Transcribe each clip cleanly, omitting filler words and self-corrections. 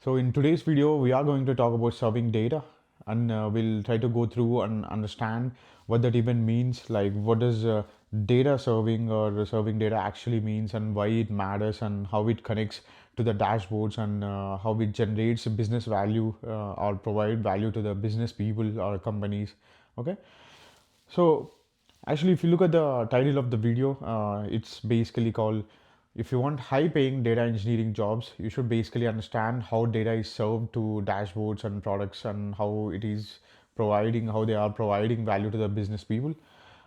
So in today's video, we are going to talk about serving data, and we'll try to go through and understand what that even means. Like, what does data serving or serving data actually means, and why it matters, and how it connects to the dashboards, and how it generates business value or provide value to the business people or companies. Okay, so actually, if you look at the title of the video, it's basically called, if you want high paying data engineering jobs, you should basically understand how data is served to dashboards and products, and how they are providing value to the business people.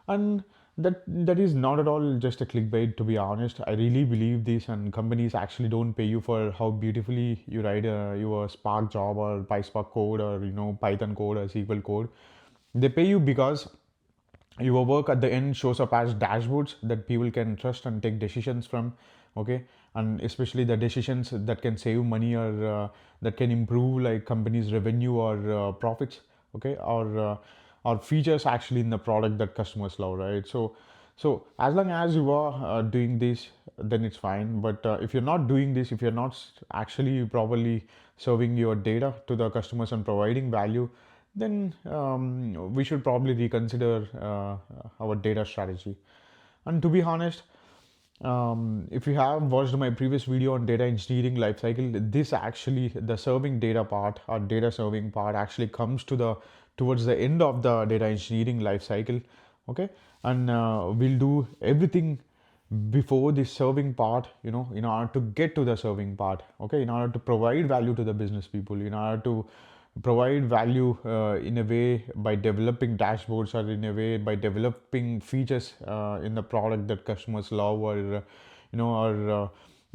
And that is not at all just a clickbait, to be honest. I really believe this, and companies actually don't pay you for how beautifully you write your Spark job or PySpark code, or Python code or SQL code. They pay you because your work at the end shows up as dashboards that people can trust and take decisions from. Okay, and especially the decisions that can save money, or that can improve like companies revenue or profits. Okay, or features actually in the product that customers love, right? So as long as you are doing this, then it's fine. But if you're not doing this, if you're not actually properly serving your data to the customers and providing value, then we should probably reconsider our data strategy. And to be honest, if you have watched my previous video on data engineering lifecycle, this actually, the serving data part or data serving part, actually comes towards the end of the data engineering lifecycle. Okay, and we'll do everything before the serving part, in order to get to the serving part. Okay, in order to provide value to the business people, in order to provide value in a way by developing dashboards, or in a way by developing features in the product that customers love, or in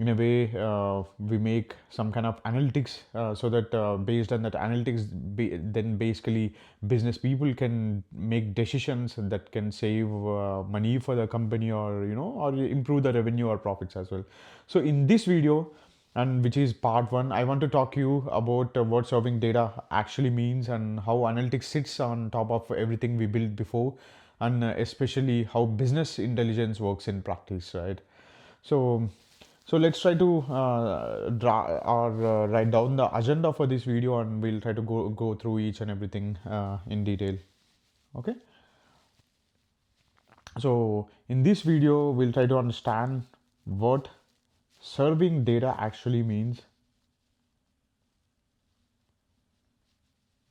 a way we make some kind of analytics, so that based on that analytics, then basically business people can make decisions that can save money for the company, or or improve the revenue or profits as well. So in this video, and which is part one, I want to talk to you about what serving data actually means, and how analytics sits on top of everything we built before, and especially how business intelligence works in practice, right? So, so let's try to draw or write down the agenda for this video, and we'll try to go through each and everything in detail. Okay. So in this video, we'll try to understand what serving data actually means.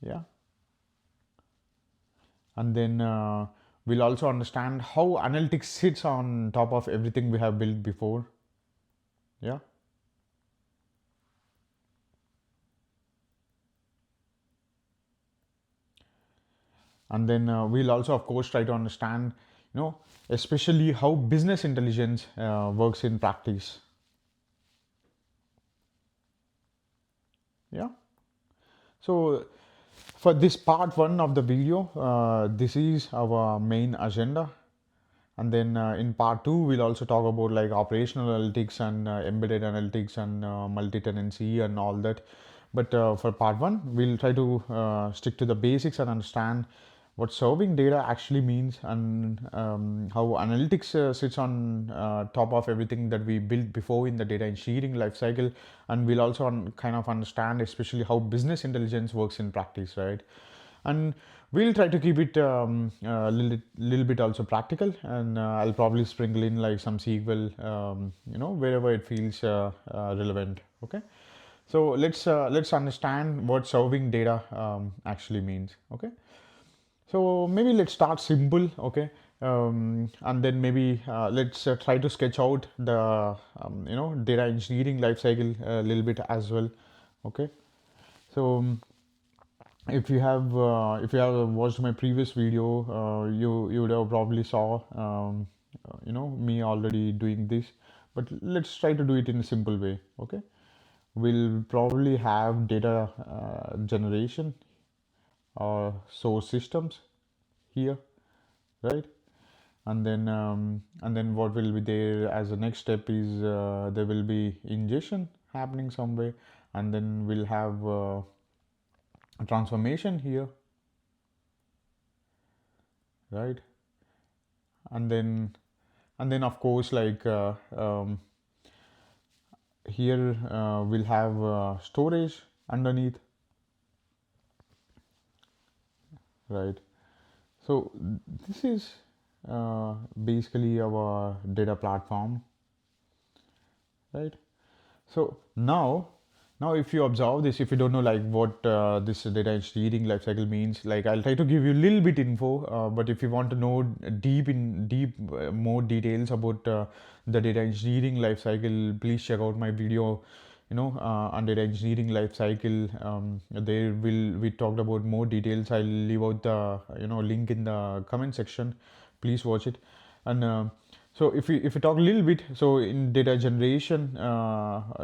Yeah. And then we'll also understand how analytics sits on top of everything we have built before. Yeah. And then we'll also, of course, try to understand, especially how business intelligence works in practice. Yeah. So for this part one of the video, this is our main agenda. And then in part two, we'll also talk about like operational analytics, and embedded analytics, and multi-tenancy and all that. But for part one, we'll try to stick to the basics and understand what serving data actually means, and how analytics sits on top of everything that we built before in the data engineering lifecycle. And we'll also kind of understand especially how business intelligence works in practice, right? And we'll try to keep it a little bit also practical, and I'll probably sprinkle in like some SQL, wherever it feels relevant. Okay, so let's understand what serving data actually means. Okay, so maybe let's start simple. Okay, and then maybe let's try to sketch out the data engineering lifecycle a little bit as well. Okay, so if you have watched my previous video, you would have probably saw me already doing this, but let's try to do it in a simple way. Okay, we'll probably have data generation or source systems here, right? And then what will be there as the next step is there will be ingestion happening somewhere, and then we'll have a transformation here, right? And then and then of course, like here we'll have storage underneath, right? So this is basically our data platform, right? So now if you observe this, if you don't know like what this data engineering lifecycle means, like I'll try to give you a little bit info, but if you want to know deep more details about the data engineering lifecycle, please check out my video, on data engineering lifecycle. There will we talked about more details. I'll leave out the link in the comment section. Please watch it. And so if we talk a little bit, so in data generation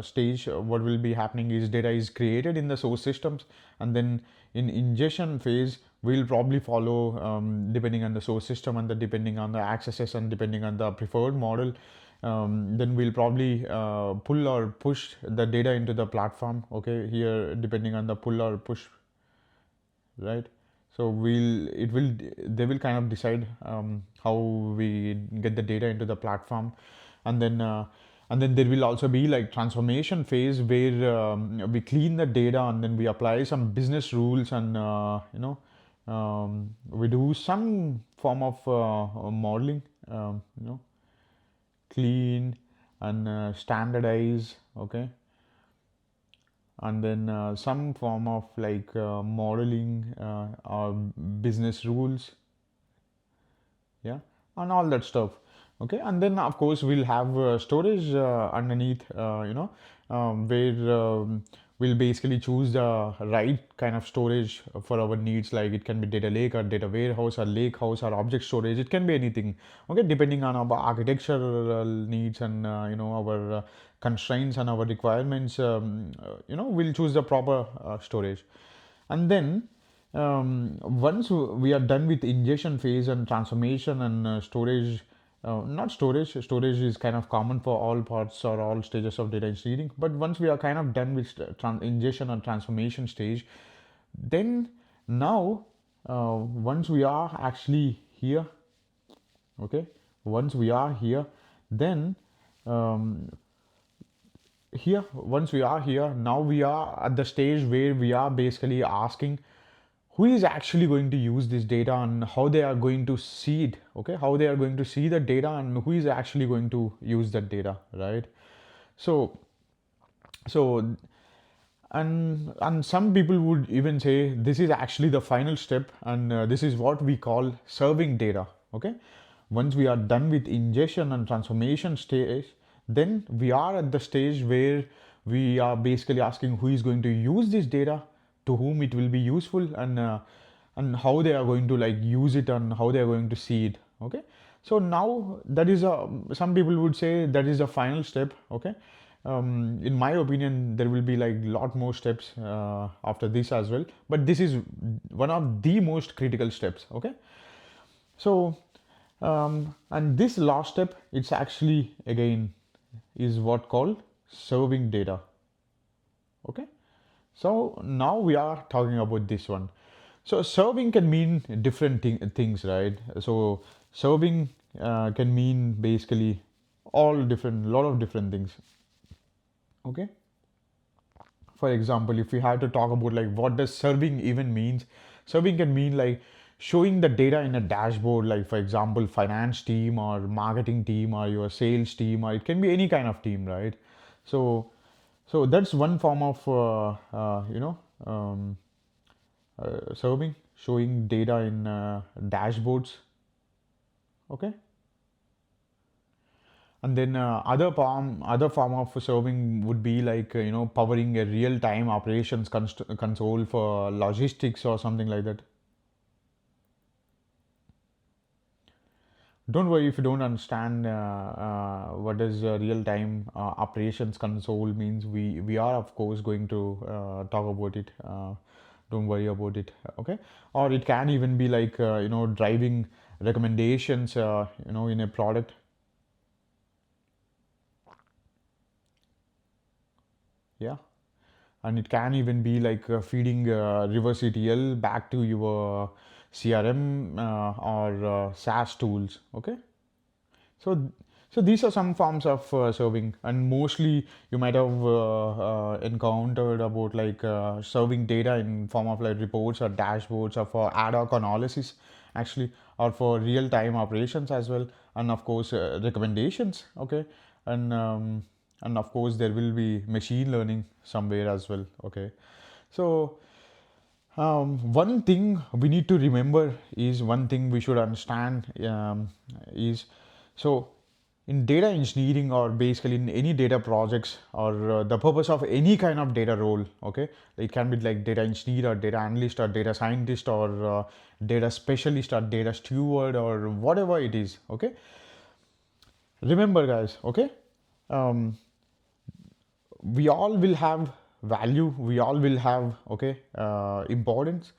stage, what will be happening is data is created in the source systems, and then in ingestion phase, we'll probably follow depending on the source system and depending on the accesses and depending on the preferred model. Then we'll probably pull or push the data into the platform. Okay, here depending on the pull or push, right? So they will kind of decide how we get the data into the platform. And then there will also be like transformation phase where we clean the data and then we apply some business rules, and we do some form of modeling, clean and standardize, okay, and then some form of like modeling or business rules, yeah, and all that stuff. Okay, and then of course we'll have storage underneath, where we'll basically choose the right kind of storage for our needs. Like it can be data lake or data warehouse or lake house or object storage. It can be anything, okay, depending on our architectural needs and our constraints and our requirements. We'll choose the proper storage. And then once we are done with ingestion phase and transformation and storage, not storage, storage is kind of common for all parts or all stages of data engineering. But once we are kind of done with ingestion and transformation stage, then now once we are actually here, okay, once we are here, then once we are here, now we are at the stage where we are basically asking who is actually going to use this data and how they are going to see it, okay, how they are going to see the data and who is actually going to use that data, right? So and some people would even say this is actually the final step, and this is what we call serving data, okay. Once we are done with ingestion and transformation stage, then we are at the stage where we are basically asking who is going to use this data, to whom it will be useful, and how they are going to like use it and how they are going to see it, okay. So now that is some people would say that is the final step, okay. In my opinion, there will be like a lot more steps after this as well, but this is one of the most critical steps, okay. So and this last step, it's actually again is what called serving data, okay. So now we are talking about this one. So serving can mean different things, right? So serving can mean basically lot of different things. Okay. For example, if we have to talk about like what does serving even means, serving can mean like showing the data in a dashboard, like for example, finance team or marketing team or your sales team, or it can be any kind of team, right? So so that's one form of serving, showing data in dashboards, okay. And then other form of serving would be like powering a real time operations console for logistics or something like that. Don't worry if you don't understand what does real time operations console means. We are of course going to talk about it. Don't worry about it, okay. Or it can even be like driving recommendations in a product. Yeah, and it can even be like feeding reverse ETL back to your CRM or SaaS tools, okay. So, so these are some forms of serving, and mostly you might have encountered about like serving data in form of like reports or dashboards or for ad hoc analysis actually, or for real time operations as well, and of course recommendations. Okay, and um, and of course there will be machine learning somewhere as well. Okay, so one thing we need to remember is one thing we should understand is so in data engineering or basically in any data projects or the purpose of any kind of data role. Okay, it can be like data engineer or data analyst or data scientist or data specialist or data steward or whatever it is. Okay, remember guys. Okay, um, we all will have value, we all will have importance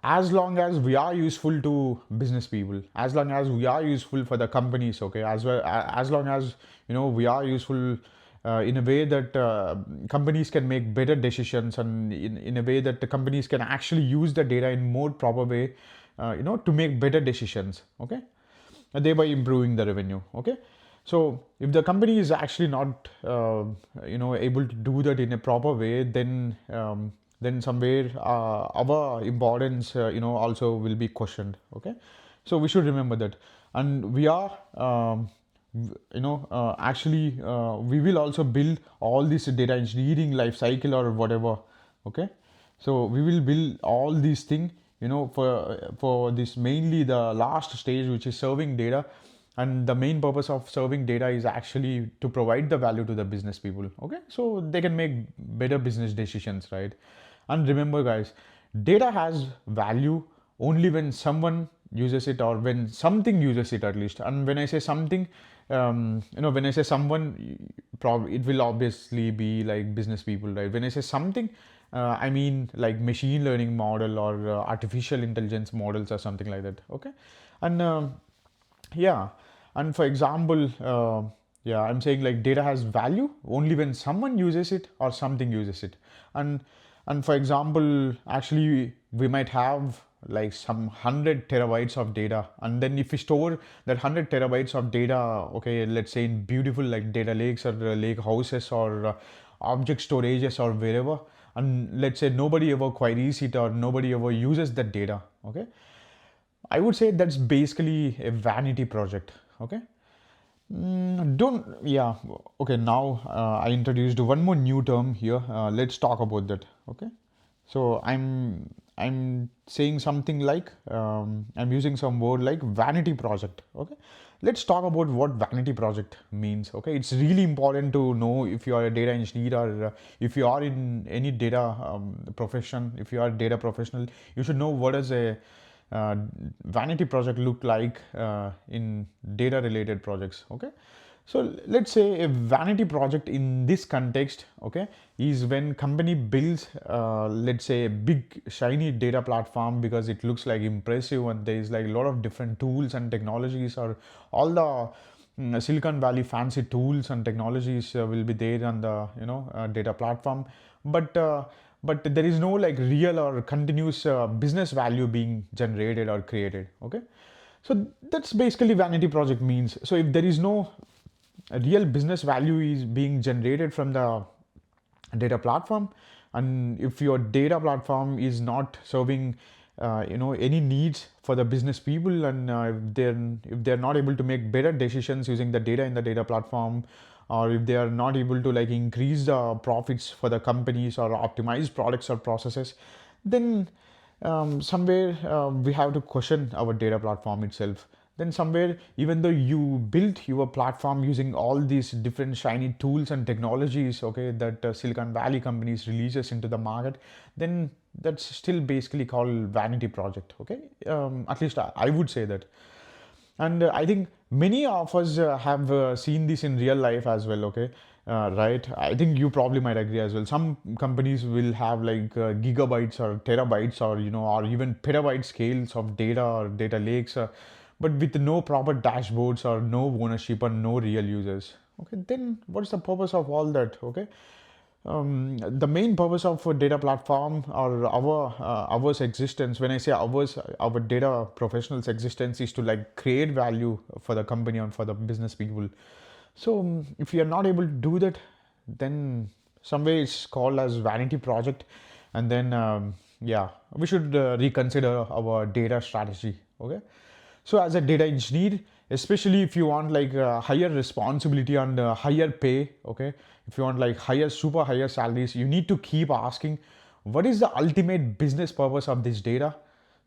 as long as we are useful to business people, as long as we are useful for the companies. Okay, as well as long as we are useful in a way that companies can make better decisions, and in a way that the companies can actually use the data in more proper way, to make better decisions. Okay, thereby improving the revenue. Okay, so if the company is actually not able to do that in a proper way, then somewhere our importance also will be questioned. Okay, so we should remember that. And we are actually we will also build all this data engineering life cycle or whatever. Okay, so we will build all these things for this mainly the last stage, which is serving data. And the main purpose of serving data is actually to provide the value to the business people. Okay, so they can make better business decisions, right? And remember guys, data has value only when someone uses it, or when something uses it at least. And when I say something, when I say someone, it will obviously be like business people, right? When I say something, I mean like machine learning model or artificial intelligence models or something like that. Okay, and yeah, and for example, yeah, I'm saying like data has value only when someone uses it or something uses it. and and for example, actually we might have like some 100 terabytes of data, and then if we store that 100 terabytes of data, okay, let's say in beautiful like data lakes or lake houses or object storages or wherever, and let's say nobody ever queries it or nobody ever uses that data. Okay, I would say that's basically a vanity project. Okay. Don't, yeah. Okay, now I introduced one more new term here. Let's talk about that. Okay. So I'm saying something like I'm using some word like vanity project. Okay. Let's talk about what vanity project means. Okay. It's really important to know if you are a data engineer or if you are in any data profession. If you are a data professional, you should know what is a uh, vanity project look like in data related projects. Okay, so let's say a vanity project in this context, okay, is when company builds let's say a big shiny data platform because it looks like impressive, and there is like a lot of different tools and technologies, or all the Silicon Valley fancy tools and technologies will be there on the data platform, but but there is no like real or continuous business value being generated or created. Okay, so that's basically vanity project means. So if there is no real business value is being generated from the data platform, and if your data platform is not serving any needs for the business people, and if they're not able to make better decisions using the data in the data platform, or if they are not able to like increase the profits for the companies or optimize products or processes, then somewhere we have to question our data platform itself. Then somewhere, even though you built your platform using all these different shiny tools and technologies, okay, that Silicon Valley companies releases into the market, then that's still basically called vanity project. Okay, at least I would say that. And I think many of us have seen this in real life as well. Okay, right, I think you probably might agree as well. Some companies will have like gigabytes or terabytes, or or even petabyte scales of data or data lakes, but with no proper dashboards or no ownership and no real users. Okay, then what's the purpose of all that? Okay, the main purpose of a data platform or ours existence, when I say ours, our data professionals existence, is to like create value for the company and for the business people. So if you are not able to do that, then some way it's called as vanity project. And then yeah, we should reconsider our data strategy. Okay, so as a data engineer, especially if you want like higher responsibility and higher pay, okay, if you want like super higher salaries, you need to keep asking, what is the ultimate business purpose of this data?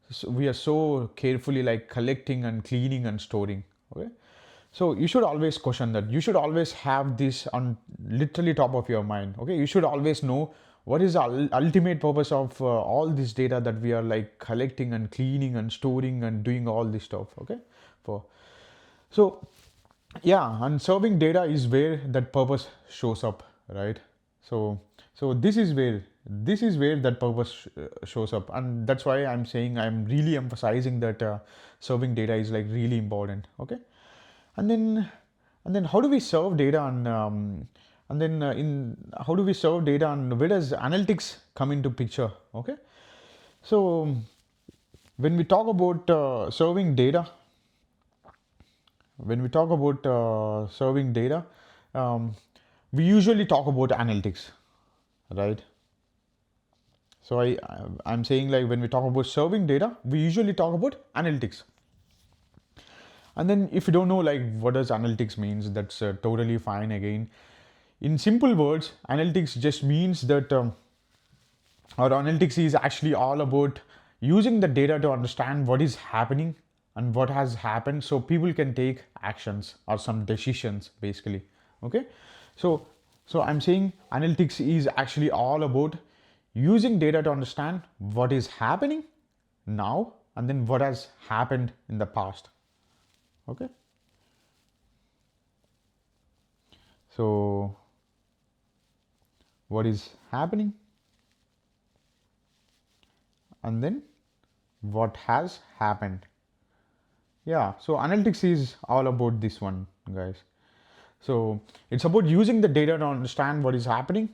So we are so carefully like collecting and cleaning and storing. Okay, so you should always question that. You should always have this on literally top of your mind. Okay, you should always know what is the ultimate purpose of all this data that we are like collecting and cleaning and storing and doing all this stuff. Okay, for so yeah, and serving data is where that purpose shows up, right? So this is where that purpose shows up, and that's why I'm saying, I'm really emphasizing that serving data is like really important. Okay, and then how do we serve data, and then in how do we serve data, and where does analytics come into picture? Okay, so when we talk about serving data, when we talk about serving data, um, we usually talk about analytics, right? So I'm saying like when we talk about serving data, we usually talk about analytics. And then if you don't know like what does analytics means, that's totally fine. Again, in simple words, analytics just means that or analytics is actually all about using the data to understand what is happening and what has happened, so people can take actions or some decisions basically. Okay, so I'm saying analytics is actually all about using data to understand what is happening now and then what has happened in the past. Okay, so what is happening and then what has happened. Yeah, so analytics is all about this one, guys. So it's about using the data to understand what is happening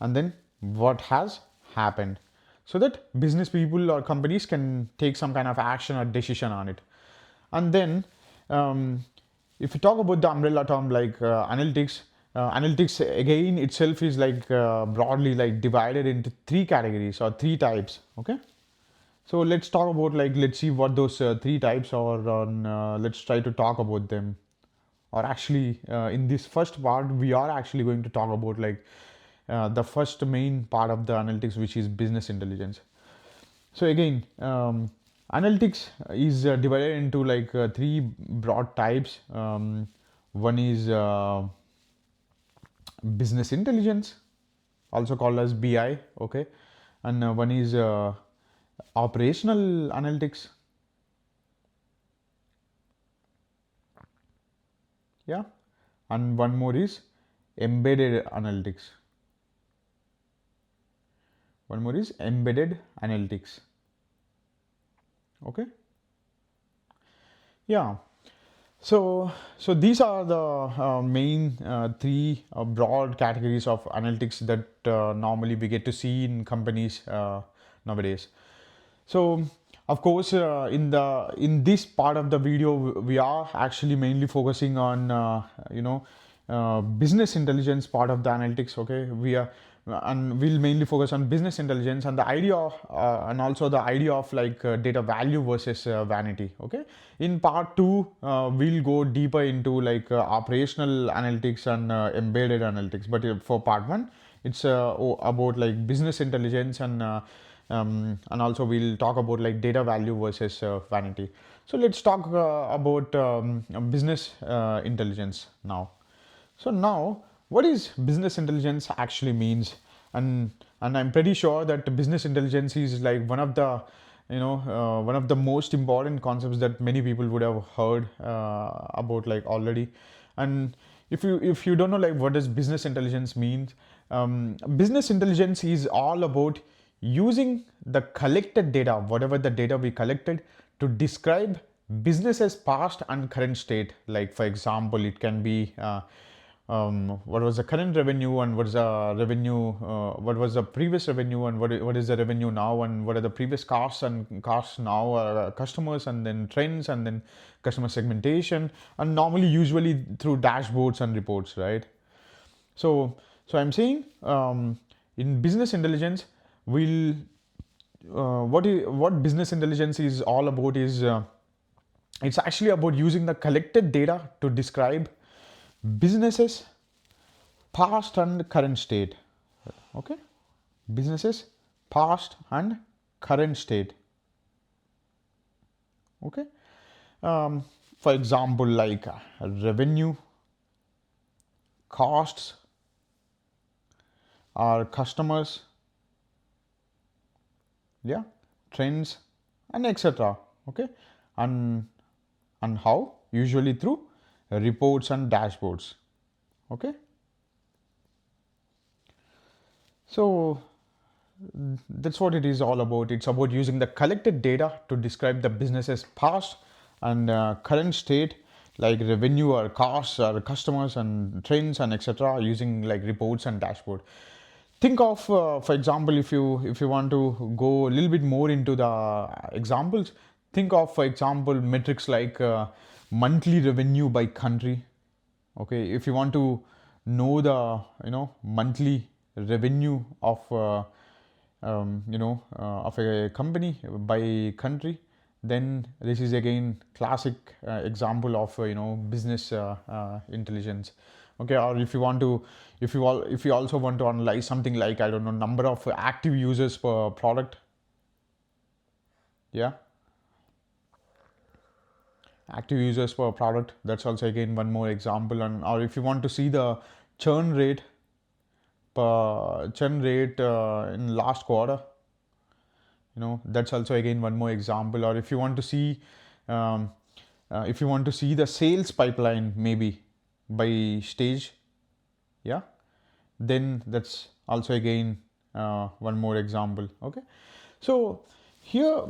and then what has happened, so that business people or companies can take some kind of action or decision on it. And then if you talk about the umbrella term like analytics, analytics again itself is like broadly like divided into three categories or three types. Okay, so let's talk about like, let's see what those three types are, on let's try to talk about them. Or actually in this first part we are actually going to talk about like the first main part of the analytics, which is business intelligence. So again, analytics is divided into like three broad types. One is business intelligence, also called as BI. Okay, and one is operational analytics. Yeah, and one more is embedded analytics. One more is embedded analytics. Okay, yeah. So these are the main three broad categories of analytics that normally we get to see in companies nowadays. So of course, in this part of the video, we are actually mainly focusing on business intelligence part of the analytics. Okay, we are and we'll mainly focus on business intelligence and the idea of, and also the idea of like data value versus vanity. Okay, in part two, we'll go deeper into like operational analytics and embedded analytics. But for part one, it's about like business intelligence and also we'll talk about like data value versus vanity. So let's talk about business intelligence now. So now, what is business intelligence actually means? And I'm pretty sure that business intelligence is like one of the one of the most important concepts that many people would have heard about like already. And if you don't know like what does business intelligence means, business intelligence is all about using the collected data, whatever the data we collected, to describe business's past and current state. Like for example, it can be what was the current revenue and what is the revenue, what was the previous revenue and what is the revenue now, and what are the previous costs and costs now, customers, and then trends, and then customer segmentation, and normally usually through dashboards and reports, right? So So I'm saying in business intelligence, we'll what business intelligence is all about is it's actually about using the collected data to describe businesses past and current state. Okay, businesses past and current state. Okay, um, for example, like revenue, costs, our customers, yeah, trends, and etc. Okay, and how? Usually through reports and dashboards. Okay, so that's what it is all about. It's about using the collected data to describe the business's past and current state, like revenue or costs or customers and trends and etc. using like reports and dashboard. Think of, for example, if you want to go a little bit more into the examples, think of, for example, metrics like monthly revenue by country. Okay, if you want to know the monthly revenue of of a company by country, then this is again classic example of business intelligence. Okay, or if you want to, if you also want to analyze something like, I don't know, number of active users per product. Yeah, active users per product, that's also again one more example. And or if you want to see the churn rate in last quarter, that's also again one more example. Or if you want to see um, the sales pipeline maybe by stage, yeah, then that's also again one more example. Okay, so here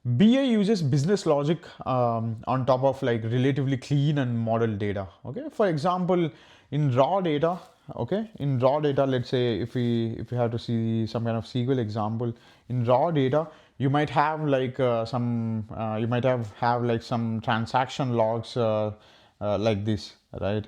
BI uses business logic on top of like relatively clean and model data. Okay, for example, in raw data, okay, in raw data, let's say if we have to see some kind of SQL example, in raw data you might have like you might have like some transaction logs like this, right?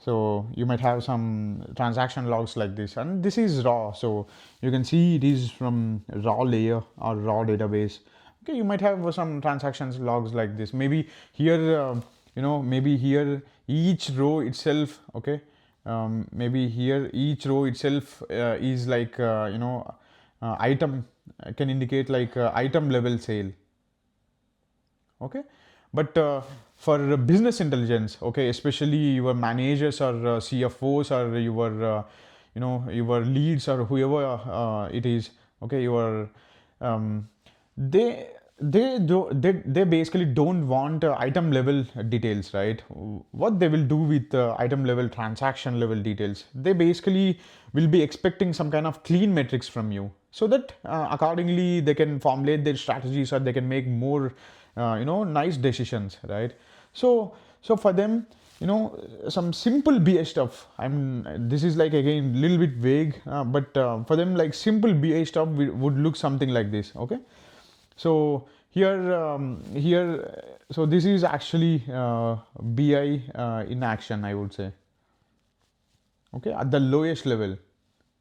So you might have some transaction logs like this, and this is raw. So you can see it is from raw layer or raw database. Okay, you might have some transactions logs like this. Maybe here, maybe here each row itself. Okay, maybe here each row itself is like item can indicate like item level sale. Okay, but for business intelligence, okay, especially your managers or CFOs or your your leads or whoever it is, okay, your um, they they basically don't want item level details, right? What they will do with item level transaction level details, they basically will be expecting some kind of clean metrics from you, so that accordingly they can formulate their strategies or they can make more nice decisions, right? So for them, some simple BI stuff, this is like again a little bit vague, but for them, like simple BI stuff would look something like this. Okay, so so this is actually BI in action, I would say. Okay, at the lowest level.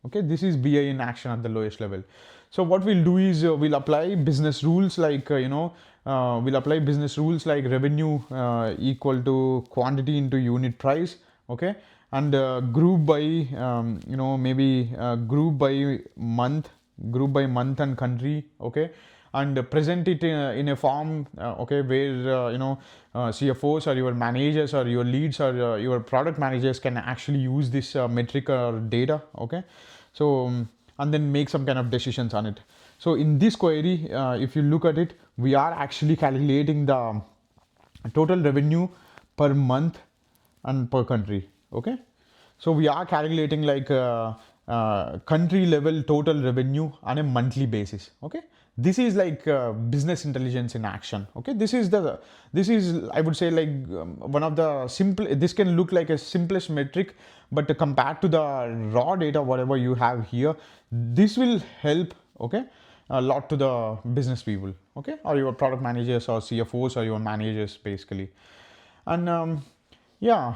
Okay, this is BI in action at the lowest level. So what we'll do is we'll apply business rules like we'll apply business rules like revenue equal to quantity into unit price. Okay, and group by maybe group by month and country. Okay, and present it in a form, okay, where CFOs or your managers or your leads or your product managers can actually use this metric or data. Okay, so and then make some kind of decisions on it. So in this query, if you look at it, we are actually calculating the total revenue per month and per country. Okay, so we are calculating like country level total revenue on a monthly basis. Okay, this is like business intelligence in action. Okay, this is I would say like one of the simple, this can look like a simplest metric, but compared to the raw data whatever you have here, this will help, okay, a lot to the business people, okay, or your product managers or CFOs or your managers basically. And yeah,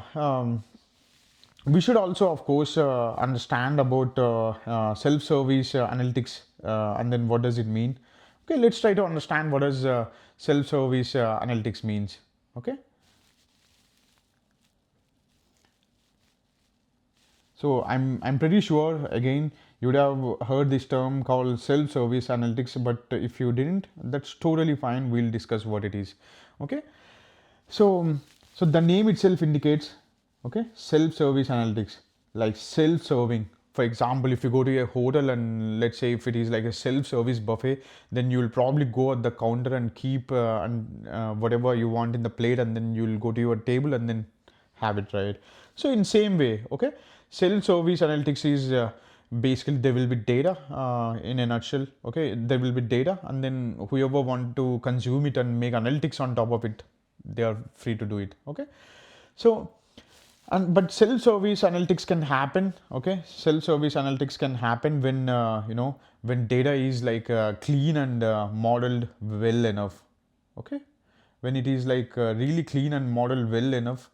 We should also, of course, understand about self-service analytics, and then what does it mean. Okay, let's try to understand what does self-service analytics means. Okay, so I'm pretty sure again you would have heard this term called self-service analytics, but if you didn't, that's totally fine. We'll discuss what it is. Okay, so so the name itself indicates, okay, self-service analytics, like self-serving. For example, if you go to a hotel and let's say if it is like a self-service buffet, then you'll probably go at the counter and keep whatever you want in the plate, and then you'll go to your table and then have it, right? So in same way, okay, self-service analytics is basically there will be data in a nutshell. Okay, there will be data, and then whoever want to consume it and make analytics on top of it, they are free to do it. Okay, so and but self-service analytics can happen. Okay, self-service analytics can happen when when data is like clean and modeled well enough. Okay, when it is like really clean and modeled well enough,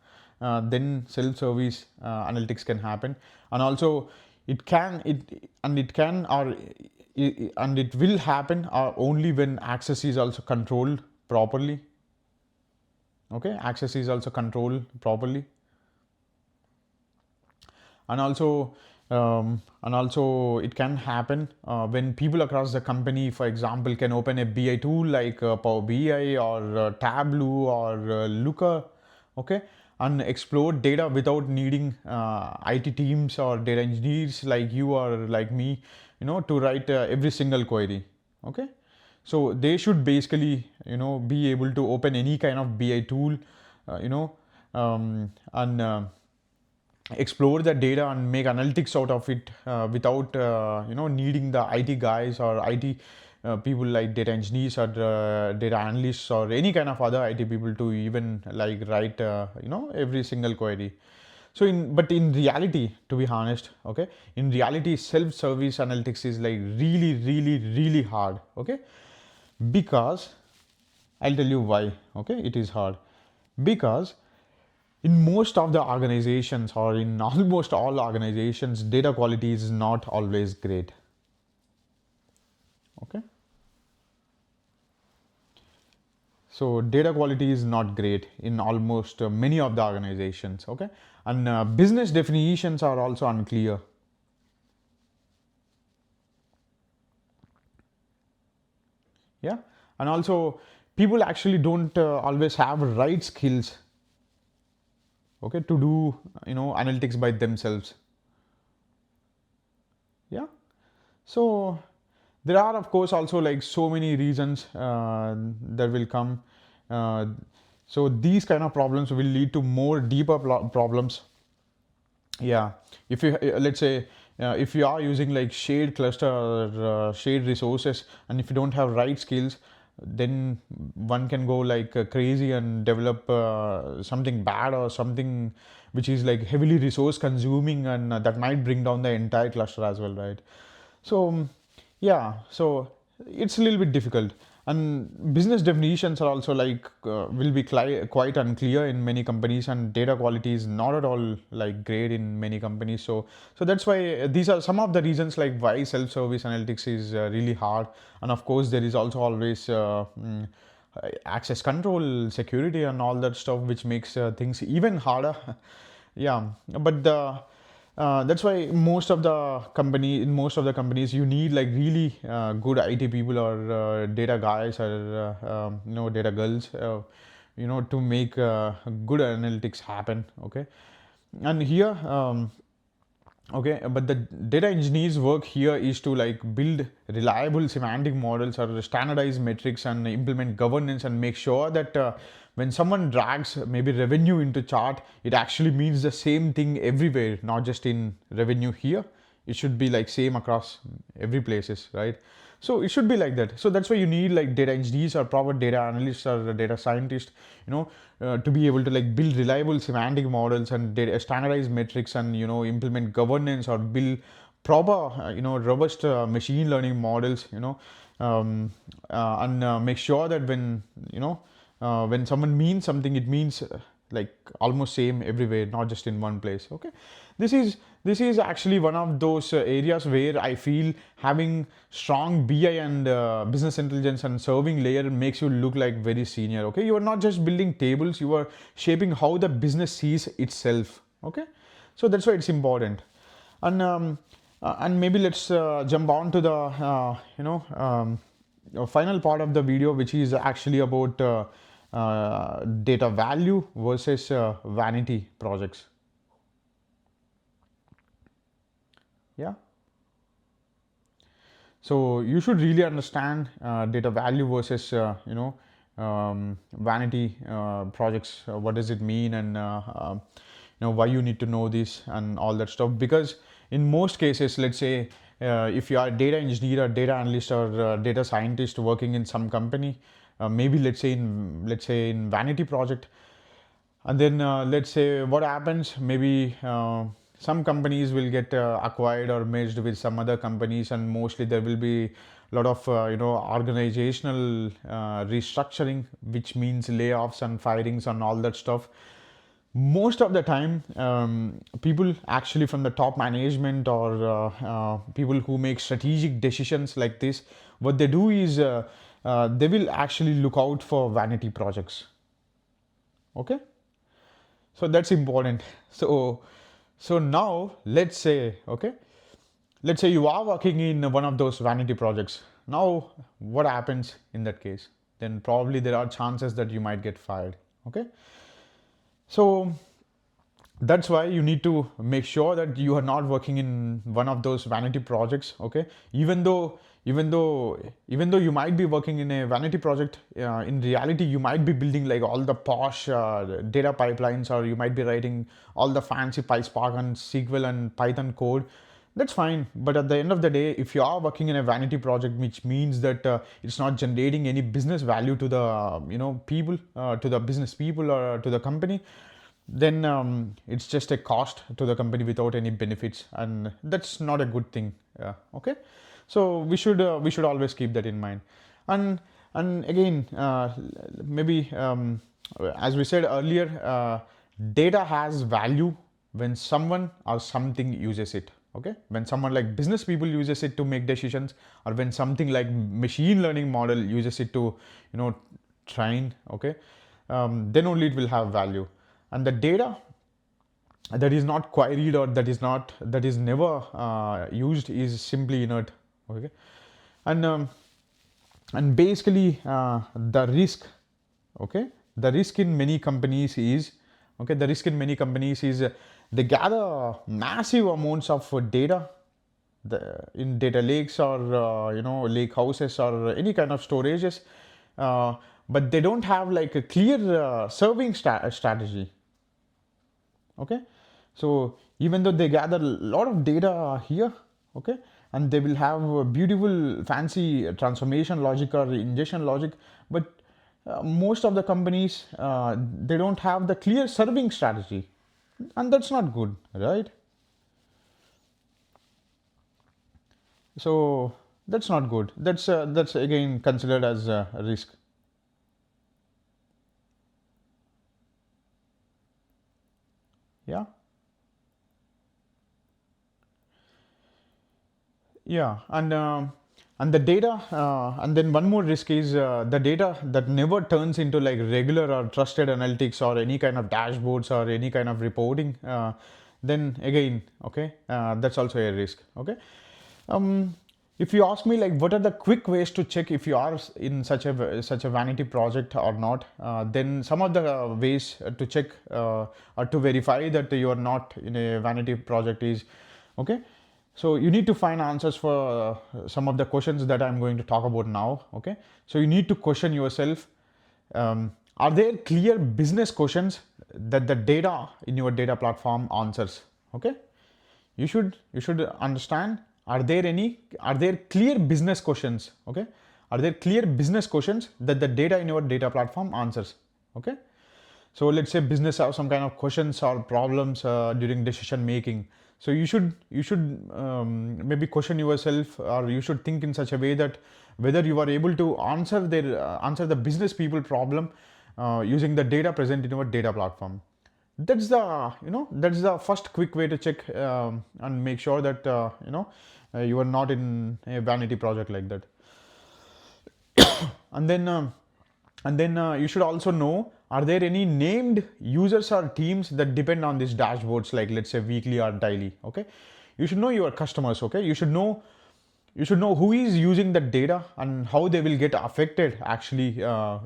then self-service analytics can happen. And also it can it can or and it will happen only when access is also controlled properly. Okay, access is also controlled properly. And also it can happen when people across the company, for example, can open a BI tool like Power BI or Tableau or Looker, okay, and explore data without needing IT teams or data engineers like you or like me, to write every single query. Okay, so they should basically be able to open any kind of BI tool, and explore the data and make analytics out of it without needing the IT guys or IT people like data engineers or data analysts or any kind of other IT people to even like write every single query. So in reality, to be honest, okay, in reality self-service analytics is like really really really hard. Okay, because I'll tell you why. Okay, it is hard because in most of the organizations or in almost all organizations, data quality is not always great. Okay, so data quality is not great in almost many of the organizations. Okay, and business definitions are also unclear. Yeah, and also people actually don't always have right skills, okay, to do analytics by themselves. Yeah, so there are of course also like so many reasons that will come. uh, so these kind of problems will lead to more deeper problems. Yeah, if you let's say if you are using like shared cluster or shared resources, and if you don't have right skills, then one can go like crazy and develop something bad or something which is like heavily resource consuming, and that might bring down the entire cluster as well, right? So yeah, so it's a little bit difficult, and business definitions are also like will be quite unclear in many companies, and data quality is not at all like great in many companies. So that's why these are some of the reasons like why self-service analytics is really hard. And of course there is also always access control, security, and all that stuff, which makes things even harder. Yeah, but the that's why in most of the companies you need like really good IT people or data guys or data girls, to make good analytics happen. Okay, and here okay, but the data engineers work here is to like build reliable semantic models or standardize metrics and implement governance and make sure that when someone drags maybe revenue into chart, it actually means the same thing everywhere, not just in revenue here. It should be like same across every places, right? So it should be like that. So that's why you need like data engineers or proper data analysts or data scientists, to be able to like build reliable semantic models and data standardized metrics, and implement governance or build proper robust machine learning models, and make sure that when someone means something, it means like almost same everywhere, not just in one place. Okay, this is actually one of those areas where I feel having strong BI and business intelligence and serving layer makes you look like very senior. Okay, you are not just building tables, you are shaping how the business sees itself. Okay, so that's why it's important. And maybe let's jump on to the final part of the video, which is actually about data value versus vanity projects. Yeah. So you should really understand data value versus vanity projects. What does it mean, and why you need to know this and all that stuff. Because in most cases, let's say if you are a data engineer or data analyst or data scientist working in some company, maybe let's say in vanity project, and then let's say what happens, maybe some companies will get acquired or merged with some other companies, and mostly there will be a lot of organizational restructuring, which means layoffs and firings and all that stuff. Most of the time, people actually from the top management or people who make strategic decisions like this, what they do is they will actually look out for vanity projects. Okay, so that's important. So now let's say you are working in one of those vanity projects. Now what happens in that case? Then probably there are chances that you might get fired. Okay, so that's why you need to make sure that you are not working in one of those vanity projects. Okay, even though you might be working in a vanity project, in reality you might be building like all the posh data pipelines, or you might be writing all the fancy PySpark and SQL and Python code. That's fine, but at the end of the day, if you are working in a vanity project, which means that it's not generating any business value to the people, to the business people or to the company, then it's just a cost to the company without any benefits, and that's not a good thing. Okay, so we should always keep that in mind. And again, maybe as we said earlier, data has value when someone or something uses it. Okay, when someone like business people uses it to make decisions, or when something like machine learning model uses it to train. Okay, then only it will have value. And the data that is not queried, or that is never used, is simply inert. Okay, and and basically the risk, okay, the risk in many companies is, they gather massive amounts of data, in data lakes, or lake houses, or any kind of storages, but they don't have like a clear serving strategy. Okay, so even though they gather a lot of data here, okay, and they will have a beautiful fancy transformation logic or ingestion logic, but most of the companies, they don't have the clear serving strategy, and that's not good, right? So that's not good. That's again considered as a risk. Yeah. Yeah, and the data, and then one more risk is the data that never turns into like regular or trusted analytics or any kind of dashboards or any kind of reporting. Then again, okay, that's also a risk. Okay, if you ask me like what are the quick ways to check if you are in such a vanity project or not, then some of the ways to check or to verify that you are not in a vanity project is, okay, so you need to find answers for some of the questions that I'm going to talk about now. Okay, so you need to question yourself, are there clear business questions that the data in your data platform answers? Okay, you should understand, are there clear business questions? Okay, are there clear business questions that the data in your data platform answers? Okay, so let's say business have some kind of questions or problems during decision making. So you should maybe question yourself, or you should think in such a way that whether you are able to answer the business people problem using the data present in our data platform. That's the that's the first quick way to check and make sure that you are not in a vanity project like that. And then you should also know, are there any named users or teams that depend on these dashboards, like let's say weekly or daily. Okay, you should know your customers. Okay, you should know who is using the data and how they will get affected actually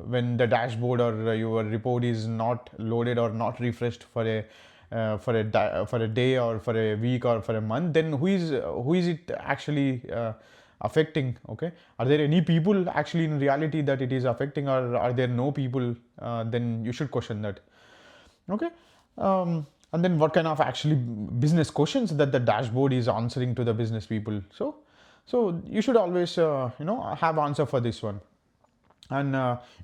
when the dashboard or your report is not loaded or not refreshed for a for a day or for a week or for a month. Then who is it actually affecting? Okay, are there any people actually in reality that it is affecting, or are there no people? Then you should question that. Okay, and then what kind of actually business questions that the dashboard is answering to the business people. So you should always have answer for this one. And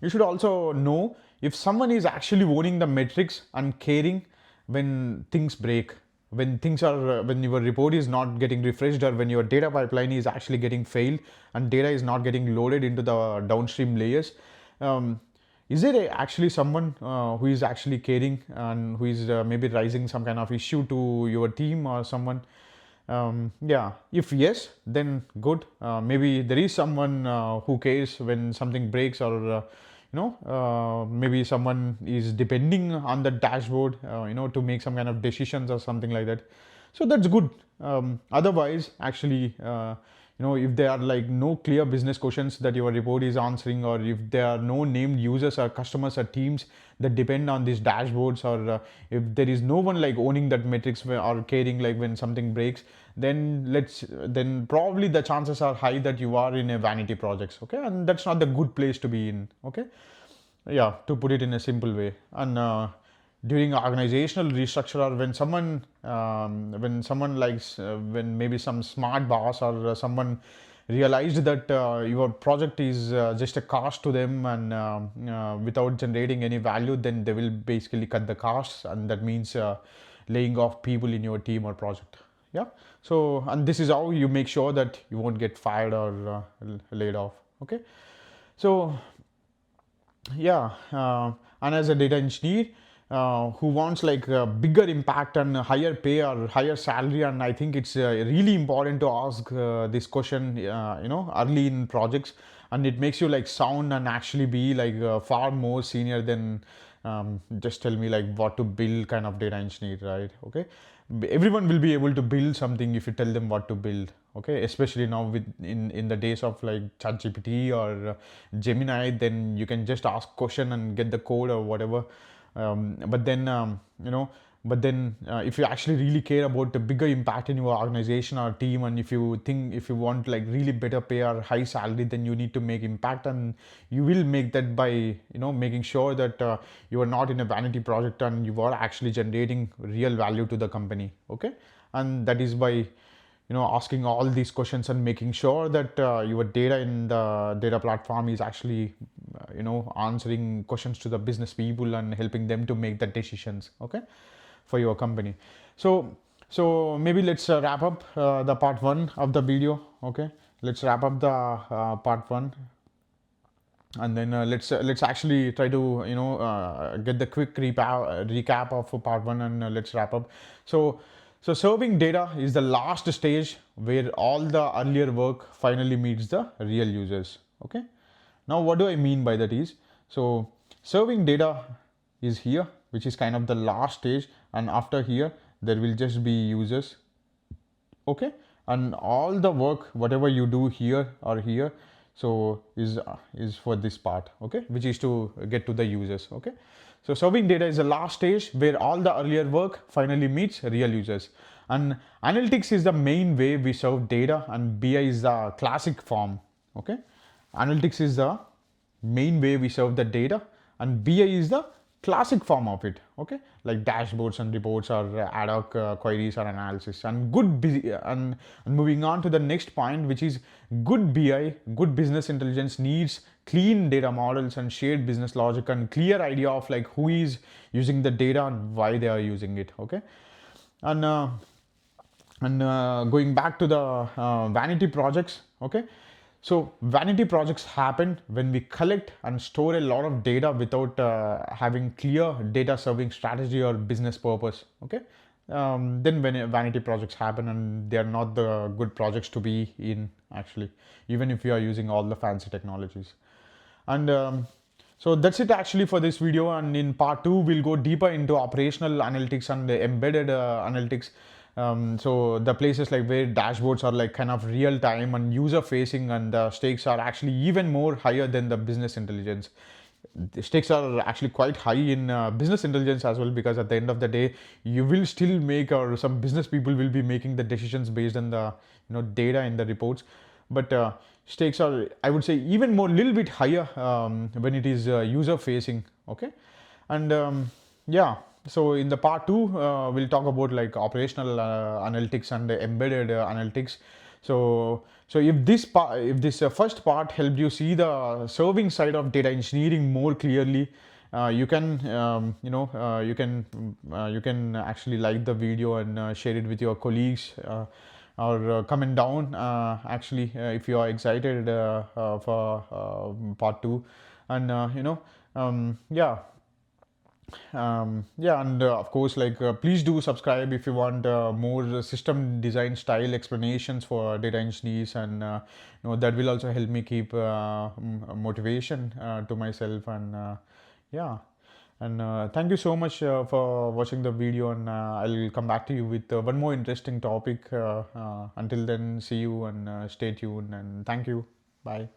you should also know if someone is actually owning the metrics and caring when things break, when things are when your report is not getting refreshed, or when your data pipeline is actually getting failed and data is not getting loaded into the downstream layers. um, is there actually someone who is actually caring and who is maybe raising some kind of issue to your team or someone? Yeah, if yes, then good. Maybe there is someone who cares when something breaks, or maybe someone is depending on the dashboard to make some kind of decisions or something like that. So that's good. Otherwise, actually, if there are like no clear business questions that your report is answering, or if there are no named users or customers or teams that depend on these dashboards, or if there is no one like owning that metrics or caring like when something breaks, then probably the chances are high that you are in a vanity projects. Okay, and that's not the good place to be in. Okay, yeah, to put it in a simple way. And during organizational restructure, or when someone likes when maybe some smart boss or someone realized that your project is just a cost to them, and without generating any value, then they will basically cut the costs, and that means laying off people in your team or project. Yeah, so and this is how you make sure that you won't get fired or laid off. Okay, so yeah, and as a data engineer who wants like a bigger impact and a higher pay or higher salary, and I think it's really important to ask this question early in projects, and it makes you like sound and actually be like far more senior than just tell me like what to build kind of data engineer, right? Okay, everyone will be able to build something if you tell them what to build. Okay, especially now with in the days of like ChatGPT or Gemini, then you can just ask question and get the code or whatever. But then if you actually really care about the bigger impact in your organization or team, and if you want like really better pay or high salary, then you need to make impact, and you will make that by making sure that you are not in a vanity project and you are actually generating real value to the company. Okay, and that is by asking all these questions and making sure that your data in the data platform is actually answering questions to the business people and helping them to make the decisions. Okay, for your company. So maybe let's wrap up the part one of the video. Okay, let's wrap up the part one, and then let's actually try to get the quick recap of part one, and let's wrap up. So serving data is the last stage where all the earlier work finally meets the real users. Okay, now what do I mean by that is, so serving data is here, which is kind of the last stage, and after here there will just be users. Okay, and all the work whatever you do here or here, so is for this part. Okay, which is to get to the users. Okay, so serving data is the last stage where all the earlier work finally meets real users, and analytics is the main way we serve data, and BI is the classic form. Okay, analytics is the main way we serve the data, and BI is the classic form of it. Okay, like dashboards and reports or ad hoc queries or analysis. And and moving on to the next point, which is good BI, good business intelligence needs clean data models and shared business logic and clear idea of like who is using the data and why they are using it. Okay, and going back to the vanity projects. Okay, So vanity projects happen when we collect and store a lot of data without having clear data serving strategy or business purpose. Okay, then when vanity projects happen, and they are not the good projects to be in actually, even if you are using all the fancy technologies. And so that's it actually for this video. And in part two, we'll go deeper into operational analytics and the embedded analytics. So the places like where dashboards are like kind of real time and user facing, and the stakes are actually even more higher than the business intelligence. The stakes are actually quite high in business intelligence as well, because at the end of the day, you will still make, or some business people will be making the decisions based on the data in the reports. But stakes are, I would say, even more little bit higher when it is user facing. Okay, and yeah. So in the part two, we'll talk about like operational analytics and embedded analytics. So if this first part helped you see the serving side of data engineering more clearly, you can actually like the video and share it with your colleagues, or comment down actually if you are excited for part two. And yeah. Yeah, and of course, like please do subscribe if you want more system design style explanations for data engineers, and that will also help me keep motivation to myself. And yeah, and thank you so much for watching the video, and I'll come back to you with one more interesting topic. Until then, see you, and stay tuned, and thank you. Bye.